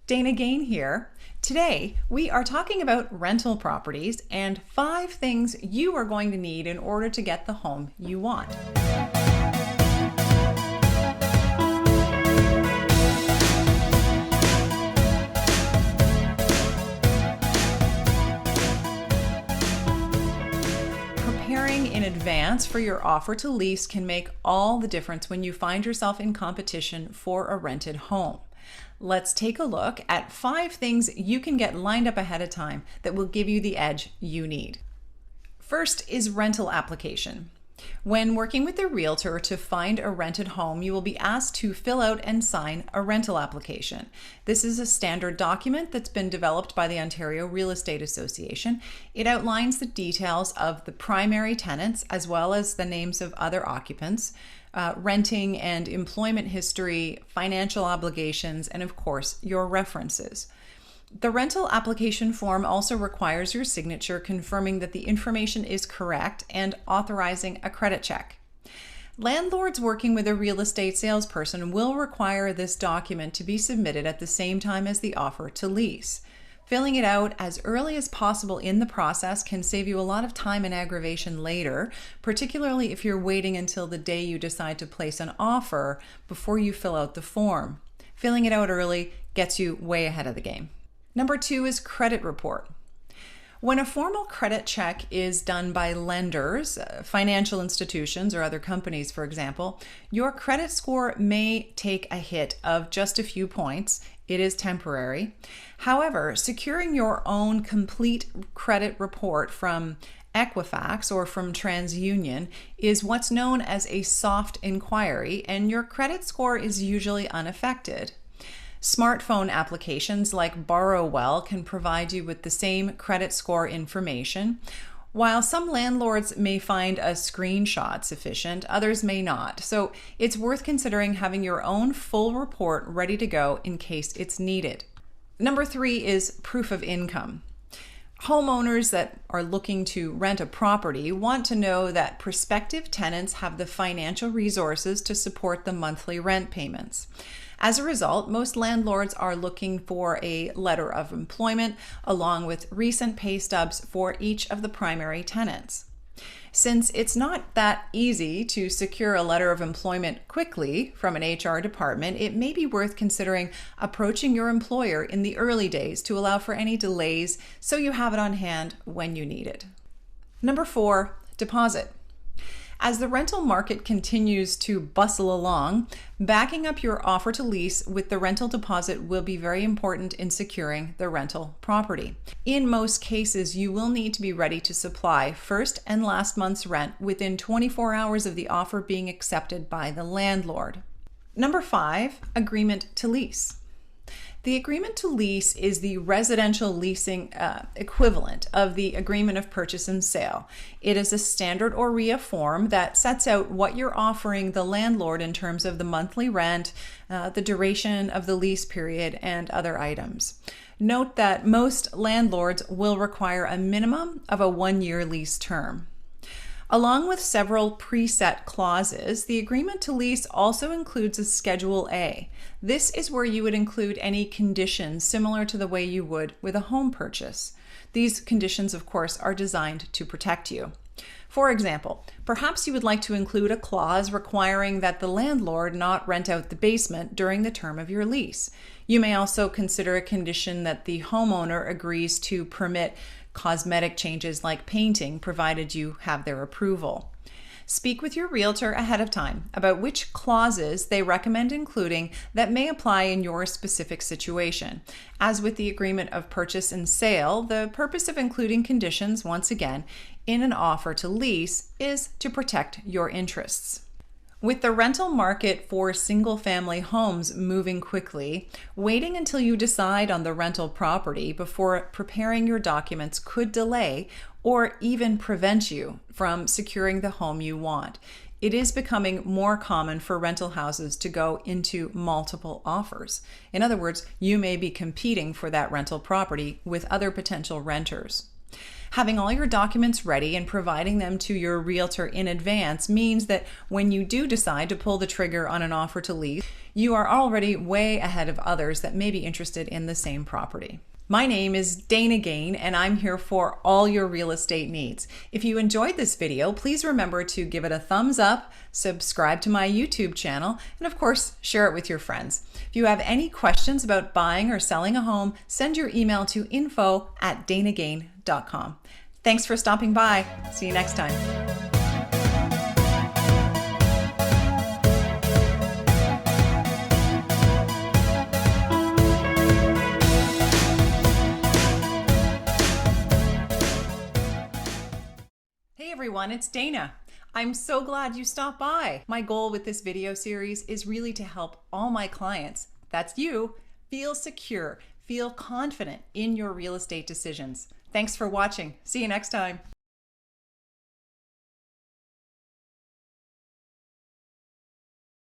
Dana Gain here. Today, we are talking about rental properties and 5 things you are going to need in order to get the home you want. Preparing in advance for your offer to lease can make all the difference when you find yourself in competition for a rented home. Let's take a look at 5 things you can get lined up ahead of time that will give you the edge you need. First is rental application. When working with a realtor to find a rented home, you will be asked to fill out and sign a rental application. This is a standard document that's been developed by the Ontario Real Estate Association. It outlines the details of the primary tenants as well as the names of other occupants, renting and employment history, financial obligations, and of course, your references. The rental application form also requires your signature confirming that the information is correct and authorizing a credit check. Landlords working with a real estate salesperson will require this document to be submitted at the same time as the offer to lease. Filling it out as early as possible in the process can save you a lot of time and aggravation later, particularly if you're waiting until the day you decide to place an offer before you fill out the form. Filling it out early gets you way ahead of the game. Number 2 is credit report. When a formal credit check is done by lenders, financial institutions, or other companies, for example, your credit score may take a hit of just a few points. It is temporary. However, securing your own complete credit report from Equifax or from TransUnion is what's known as a soft inquiry, and your credit score is usually unaffected. Smartphone applications like Borrowwell can provide you with the same credit score information. While some landlords may find a screenshot sufficient, others may not. So it's worth considering having your own full report ready to go in case it's needed. Number 3 is proof of income. Homeowners that are looking to rent a property want to know that prospective tenants have the financial resources to support the monthly rent payments. As a result, most landlords are looking for a letter of employment along with recent pay stubs for each of the primary tenants. Since it's not that easy to secure a letter of employment quickly from an HR department, it may be worth considering approaching your employer in the early days to allow for any delays so you have it on hand when you need it. Number 4, deposit. As the rental market continues to bustle along, backing up your offer to lease with the rental deposit will be very important in securing the rental property. In most cases, you will need to be ready to supply first and last month's rent within 24 hours of the offer being accepted by the landlord. Number 5, agreement to lease. The agreement to lease is the residential leasing equivalent of the agreement of purchase and sale. It is a standard OREA form that sets out what you're offering the landlord in terms of the monthly rent, the duration of the lease period, and other items. Note that most landlords will require a minimum of a 1-year lease term. Along with several preset clauses, the agreement to lease also includes a Schedule A. This is where you would include any conditions similar to the way you would with a home purchase. These conditions, of course, are designed to protect you. For example, perhaps you would like to include a clause requiring that the landlord not rent out the basement during the term of your lease. You may also consider a condition that the homeowner agrees to permit cosmetic changes like painting, provided you have their approval. Speak with your realtor ahead of time about which clauses they recommend including that may apply in your specific situation. As with the agreement of purchase and sale, the purpose of including conditions, once again, in an offer to lease is to protect your interests. With the rental market for single-family homes moving quickly, waiting until you decide on the rental property before preparing your documents could delay or even prevent you from securing the home you want. It is becoming more common for rental houses to go into multiple offers. In other words, you may be competing for that rental property with other potential renters. Having all your documents ready and providing them to your realtor in advance means that when you do decide to pull the trigger on an offer to lease, you are already way ahead of others that may be interested in the same property. My name is Dana Gain, and I'm here for all your real estate needs. If you enjoyed this video, please remember to give it a thumbs up, subscribe to my YouTube channel, and of course, share it with your friends. If you have any questions about buying or selling a home, send your email to info@danagain.com. Thanks for stopping by. See you next time. Hey everyone, it's Dana. I'm so glad you stopped by. My goal with this video series is really to help all my clients, that's you, feel secure, feel confident in your real estate decisions. Thanks for watching. See you next time.